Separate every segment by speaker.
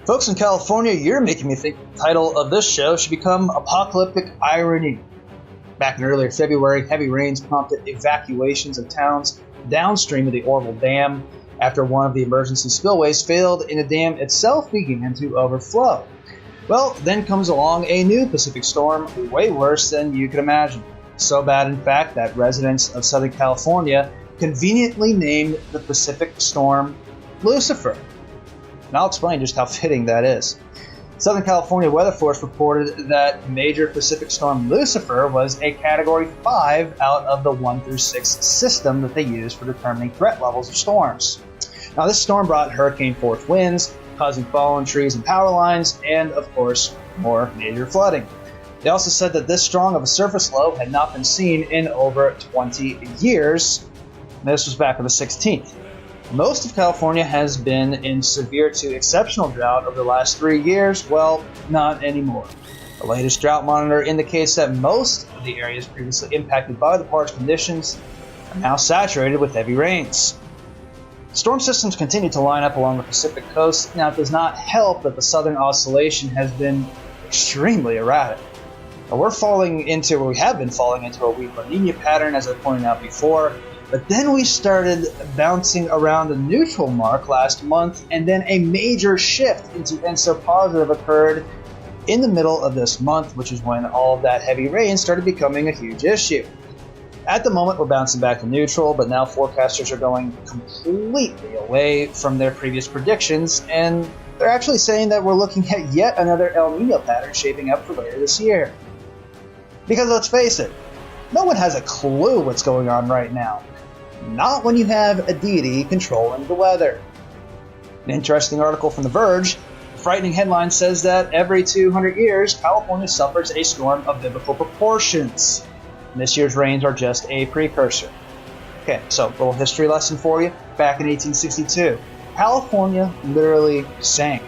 Speaker 1: Folks in California, you're making me think the title of this show should become Apocalyptic Irony. Back in earlier February, heavy rains prompted evacuations of towns downstream of the Orville Dam after one of the emergency spillways failed and the dam itself began to overflow. Well, then comes along a new Pacific storm, way worse than you could imagine. So bad, in fact, that residents of Southern California conveniently named the Pacific storm Lucifer. And I'll explain just how fitting that is. Southern California Weather Force reported that major Pacific storm Lucifer was a Category 5 out of the 1 through 6 system that they use for determining threat levels of storms. Now, this storm brought hurricane-force winds, causing fallen trees and power lines, and, of course, more major flooding. They also said that this strong of a surface low had not been seen in over 20 years. And this was back on the 16th. Most of California has been in severe to exceptional drought over the last 3 years. Well, not anymore. The latest drought monitor indicates that most of the areas previously impacted by the parched conditions are now saturated with heavy rains. Storm systems continue to line up along the Pacific coast. Now, it does not help that the southern oscillation has been extremely erratic. Now, we have been falling into a weak La Nina pattern, as I pointed out before. But then we started bouncing around the neutral mark last month, and then a major shift into ENSO positive occurred in the middle of this month, which is when all of that heavy rain started becoming a huge issue. At the moment, we're bouncing back to neutral, but now forecasters are going completely away from their previous predictions, and they're actually saying that we're looking at yet another El Nino pattern shaping up for later this year. Because let's face it, no one has a clue what's going on right now. Not when you have a deity controlling the weather. An interesting article from The Verge, a frightening headline says that every 200 years, California suffers a storm of biblical proportions. And this year's rains are just a precursor. Okay, so a little history lesson for you. Back in 1862, California literally sank.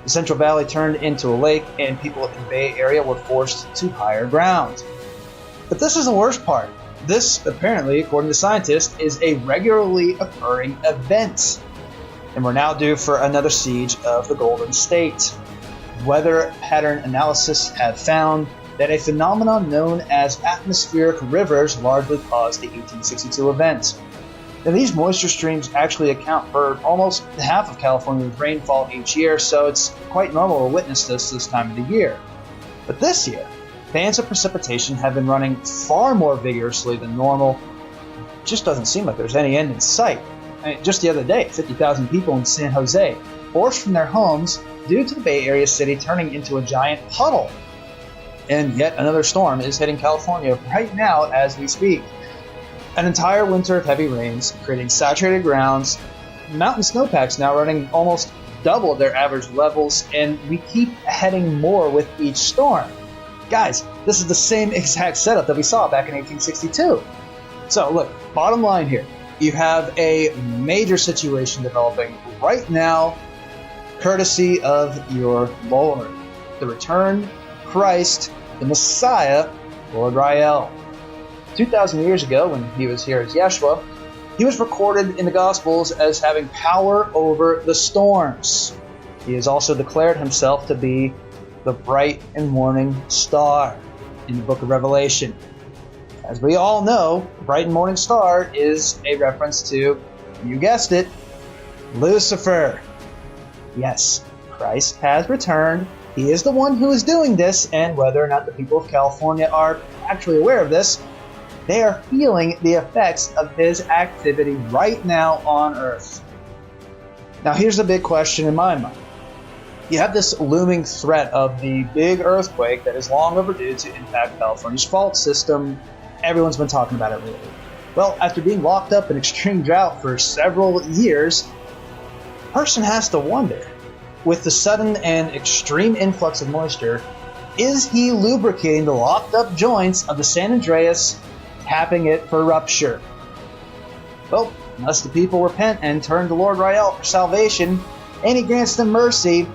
Speaker 1: The Central Valley turned into a lake, and people in the Bay Area were forced to higher ground. But this is the worst part. This, apparently, according to scientists, is a regularly occurring event. And we're now due for another siege of the Golden State. Weather pattern analysis have found that a phenomenon known as atmospheric rivers largely caused the 1862 event. Now, these moisture streams actually account for almost half of California's rainfall each year, so it's quite normal to witness this time of the year. But this year, bands of precipitation have been running far more vigorously than normal. It just doesn't seem like there's any end in sight. Just the other day, 50,000 people in San Jose forced from their homes due to the Bay Area city turning into a giant puddle. And yet another storm is hitting California right now as we speak. An entire winter of heavy rains, creating saturated grounds, mountain snowpacks now running almost double their average levels, and we keep heading more with each storm. Guys, this is the same exact setup that we saw back in 1862. So look, bottom line here, you have a major situation developing right now, courtesy of your Lord, the returned Christ, the Messiah, Lord Rael. 2,000 years ago, when he was here as Yeshua, he was recorded in the Gospels as having power over the storms. He has also declared himself to be the bright and morning star in the book of Revelation. As we all know, the bright and morning star is a reference to, you guessed it, Lucifer. Yes, Christ has returned. He is the one who is doing this, and whether or not the people of California are actually aware of this, they are feeling the effects of his activity right now on Earth. Now, here's the big question in my mind. You have this looming threat of the big earthquake that is long overdue to impact California's fault system. Everyone's been talking about it lately. Well, after being locked up in extreme drought for several years, a person has to wonder, with the sudden and extreme influx of moisture, is he lubricating the locked up joints of the San Andreas, tapping it for rupture? Well, unless the people repent and turn to Lord Rael for salvation, and he grants them mercy,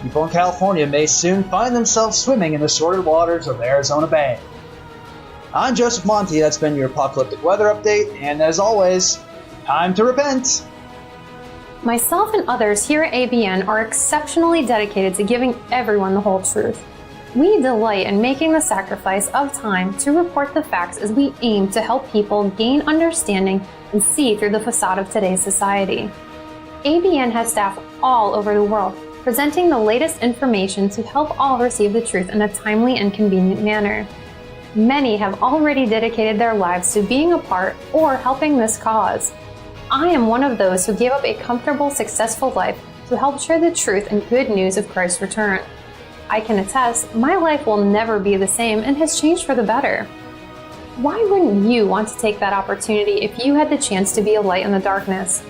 Speaker 1: people in California may soon find themselves swimming in the sordid waters of Arizona Bay. I'm Joseph Monty, that's been your apocalyptic weather update, and as always, time to repent.
Speaker 2: Myself and others here at ABN are exceptionally dedicated to giving everyone the whole truth. We delight in making the sacrifice of time to report the facts as we aim to help people gain understanding and see through the facade of today's society. ABN has staff all over the world, presenting the latest information to help all receive the truth in a timely and convenient manner. Many have already dedicated their lives to being a part or helping this cause. I am one of those who gave up a comfortable, successful life to help share the truth and good news of Christ's return. I can attest, my life will never be the same and has changed for the better. Why wouldn't you want to take that opportunity if you had the chance to be a light in the darkness?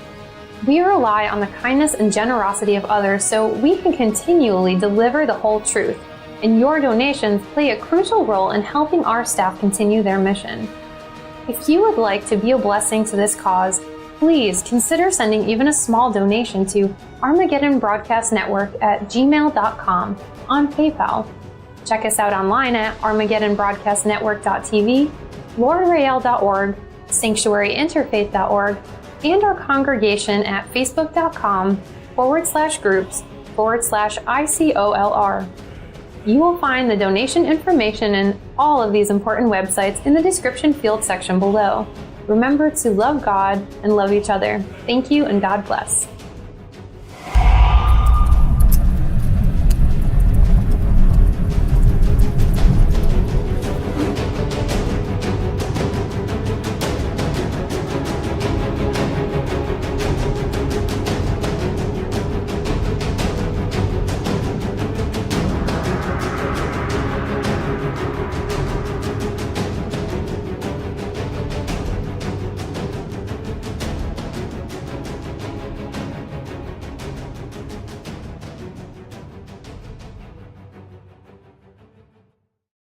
Speaker 2: We rely on the kindness and generosity of others so we can continually deliver the whole truth, and your donations play a crucial role in helping our staff continue their mission. If you would like to be a blessing to this cause, please consider sending even a small donation to Armageddon Broadcast Network at gmail.com on PayPal. Check us out online at armageddonbroadcastnetwork.tv, lordrael.org, sanctuaryinterfaith.org, and our congregation at facebook.com/groups/ICOLR. You will find the donation information and all of these important websites in the description field section below. Remember to love God and love each other. Thank you and God bless.